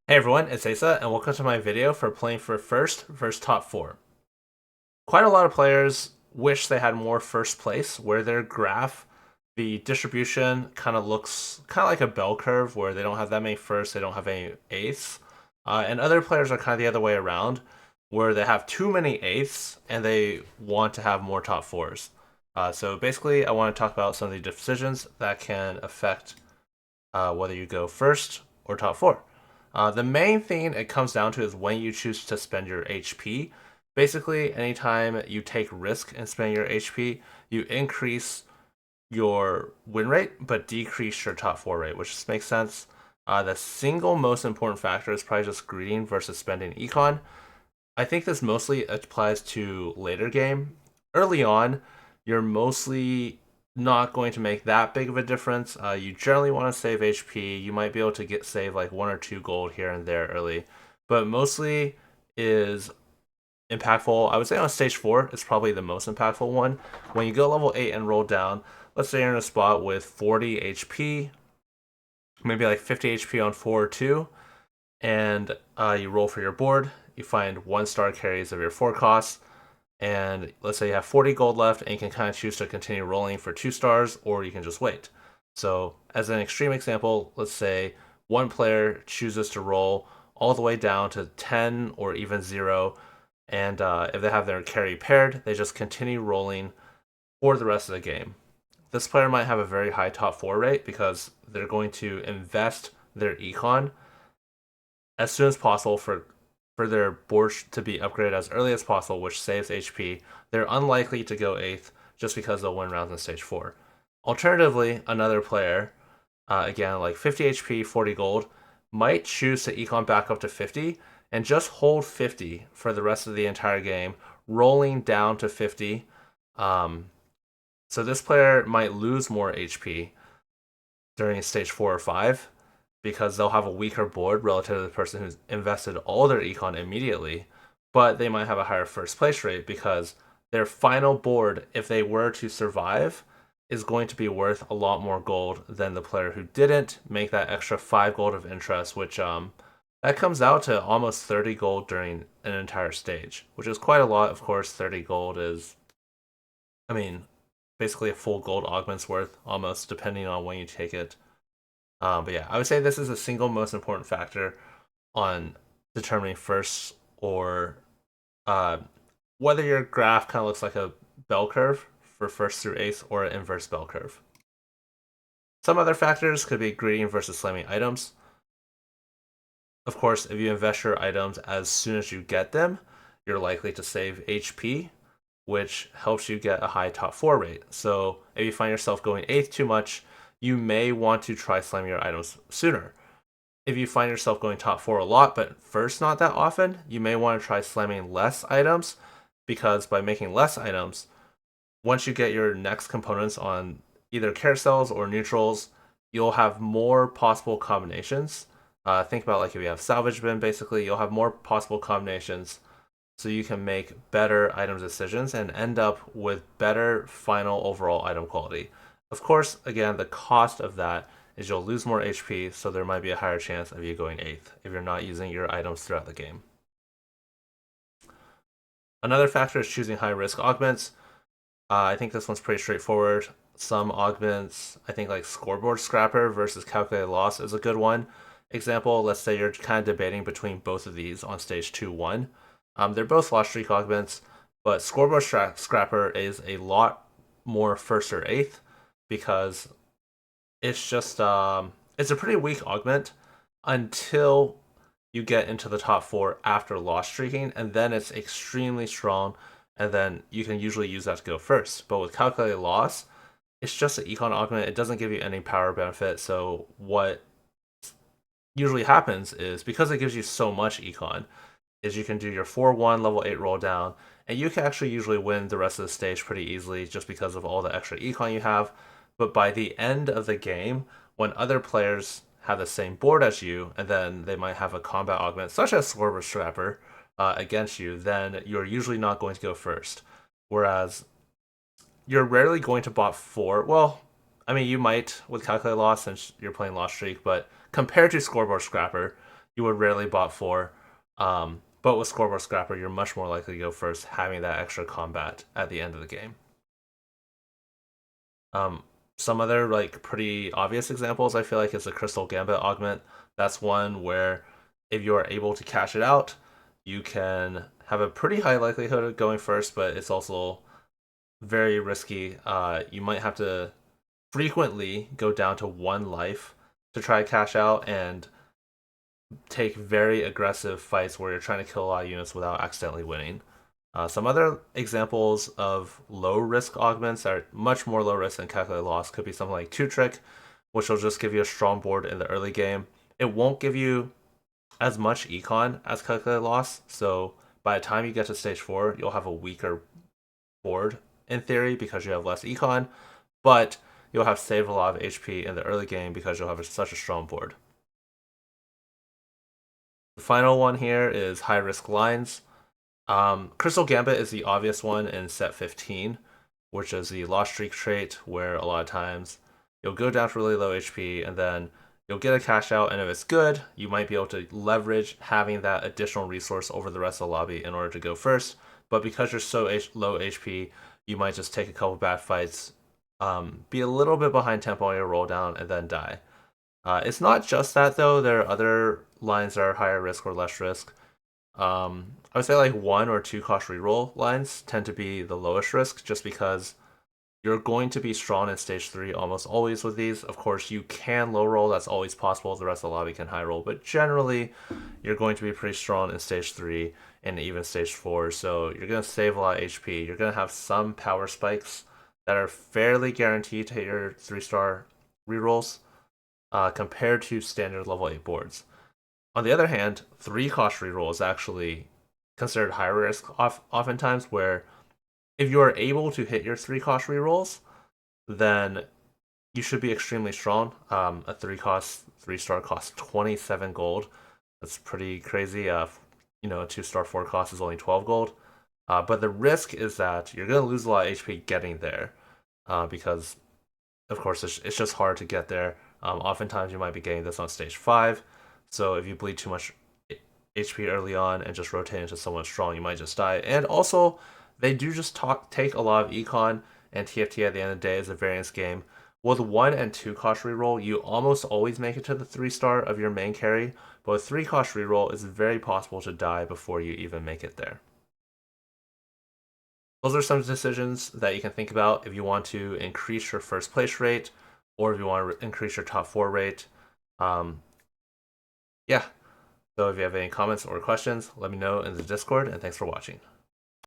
Hey everyone, it's Aesah, and welcome to my video for playing for first versus top 4. Quite a lot of players wish they had more first place, where their graph, the distribution kind of looks kind of like a bell curve, where they don't have that many firsts, they don't have any eighths. And other players are kind of the other way around, where they have too many eighths and they want to have more top 4s. So basically, I want to talk about some of the decisions that can affect whether you go first or top 4. The main thing it comes down to is when you choose to spend your HP. Basically, anytime you take risk and spend your HP, you increase your win rate but decrease your top 4 rate, which just makes sense. The single most important factor is probably just greeting versus spending econ. I think this mostly applies to later game. Early on, you're mostly not going to make that big of a difference. You generally want to save HP. You might be able to save like 1 or 2 gold here and there early, but mostly is impactful. I would say on stage 4 is probably the most impactful one. When you go level 8 and roll down, let's say you're in a spot with 40 HP, maybe like 50 HP on 4 or 2, and you roll for your board. You find 1-star carries of your 4 costs, and let's say you have 40 gold left, and you can kind of choose to continue rolling for 2 stars, or you can just wait. So, as an extreme example, let's say one player chooses to roll all the way down to 10 or even 0, and if they have their carry paired, they just continue rolling for the rest of the game. This player might have a very high top 4 rate because they're going to invest their econ as soon as possible for their board to be upgraded as early as possible, which saves HP. They're unlikely to go 8th just because they'll win rounds in stage 4. Alternatively, another player, again, like 50 HP, 40 gold, might choose to econ back up to 50 and just hold 50 for the rest of the entire game, rolling down to 50. So this player might lose more HP during stage 4 or 5 because they'll have a weaker board relative to the person who's invested all their econ immediately, but they might have a higher first place rate because their final board, if they were to survive, is going to be worth a lot more gold than the player who didn't make that extra 5 gold of interest, which that comes out to almost 30 gold during an entire stage, which is quite a lot. Of course, 30 gold is, I mean, basically a full gold augment's worth almost, depending on when you take it. But yeah, I would say this is the single most important factor on determining first or uh, whether your graph kind of looks like a bell curve for first through eighth or an inverse bell curve. Some other factors could be greeting versus slamming items. Of course, if you invest your items as soon as you get them, you're likely to save HP, which helps you get a high top 4 rate. So if you find yourself going 8th too much, you may want to try slamming your items sooner. If you find yourself going top 4 a lot, but first not that often, you may want to try slamming less items, because by making less items, once you get your next components on either carousels or neutrals, you'll have more possible combinations. Think about like if you have salvage bin, basically, you'll have more possible combinations so you can make better item decisions and end up with better final overall item quality. Of course, again, the cost of that is you'll lose more HP, so there might be a higher chance of you going 8th if you're not using your items throughout the game. Another factor is choosing high risk augments. I think this one's pretty straightforward. Some augments, I think like scoreboard scrapper versus calculated loss is a good one. Example, let's say you're kind of debating between both of these on stage 2-1. They're both loss streak augments, but scoreboard scrapper is a lot more first or eighth because it's just it's a pretty weak augment until you get into the top 4 after loss streaking, and then it's extremely strong, and then you can usually use that to go first. But with calculated loss, it's just an econ augment. It doesn't give you any power benefit. So what usually happens is because it gives you so much econ, is you can do your 4-1 level 8 roll down, and you can actually usually win the rest of the stage pretty easily just because of all the extra econ you have. But by the end of the game, when other players have the same board as you, and then they might have a combat augment, such as Swerver Scrapper, against you, then you're usually not going to go first. Whereas you're rarely going to bot 4. Well, I mean, you might with Calculated Loss since you're playing Lost Streak, but compared to Scoreboard Scrapper, you would rarely bot 4. But with Scoreboard Scrapper, you're much more likely to go first, having that extra combat at the end of the game. Some other like pretty obvious examples I feel like is the Crystal Gambit augment. That's one where if you are able to cash it out, you can have a pretty high likelihood of going first, but it's also very risky. You might have to frequently go down to 1 life to try to cash out and take very aggressive fights where you're trying to kill a lot of units without accidentally winning. Some other examples of low risk augments that are much more low risk than calculated loss could be something like 2-Trick, which will just give you a strong board in the early game. It won't give you as much econ as calculated loss, so by the time you get to stage 4, you'll have a weaker board in theory because you have less econ, but you'll have saved a lot of HP in the early game because you'll have such a strong board. The final one here is high risk lines. Crystal Gambit is the obvious one in set 15, which is the lost streak trait, where a lot of times you'll go down to really low HP and then you'll get a cash out, and if it's good, you might be able to leverage having that additional resource over the rest of the lobby in order to go first. But because you're so low HP, you might just take a couple bad fights, be a little bit behind tempo on your roll down, and then die. It's not just that though. There are other lines that are higher risk or less risk. I would say like 1 or 2 cost reroll lines tend to be the lowest risk, just because you're going to be strong in stage 3 almost always with these. Of course, you can low roll, that's always possible. The rest of the lobby can high roll, but generally, you're going to be pretty strong in stage 3 and even stage 4. So you're going to save a lot of HP. You're going to have some power spikes that are fairly guaranteed to hit your 3-star rerolls compared to standard level 8 boards. On the other hand, 3 cost reroll is actually considered high risk oftentimes, where if you are able to hit your 3 cost rerolls, then you should be extremely strong. A 3-star costs 27 gold. That's pretty crazy. A 2-star 4 cost is only 12 gold. But the risk is that you're going to lose a lot of HP getting there, because of course it's just hard to get there. Oftentimes you might be getting this on stage 5. So if you bleed too much HP early on and just rotate into someone strong, you might just die. And also, they do just take a lot of econ, and TFT at the end of the day is a variance game. With 1 and 2 cost reroll, you almost always make it to the 3-star of your main carry, but with 3 cost reroll, it's very possible to die before you even make it there. Those are some decisions that you can think about if you want to increase your first place rate, or if you want to increase your top 4 rate. Yeah, so if you have any comments or questions, let me know in the Discord, and thanks for watching.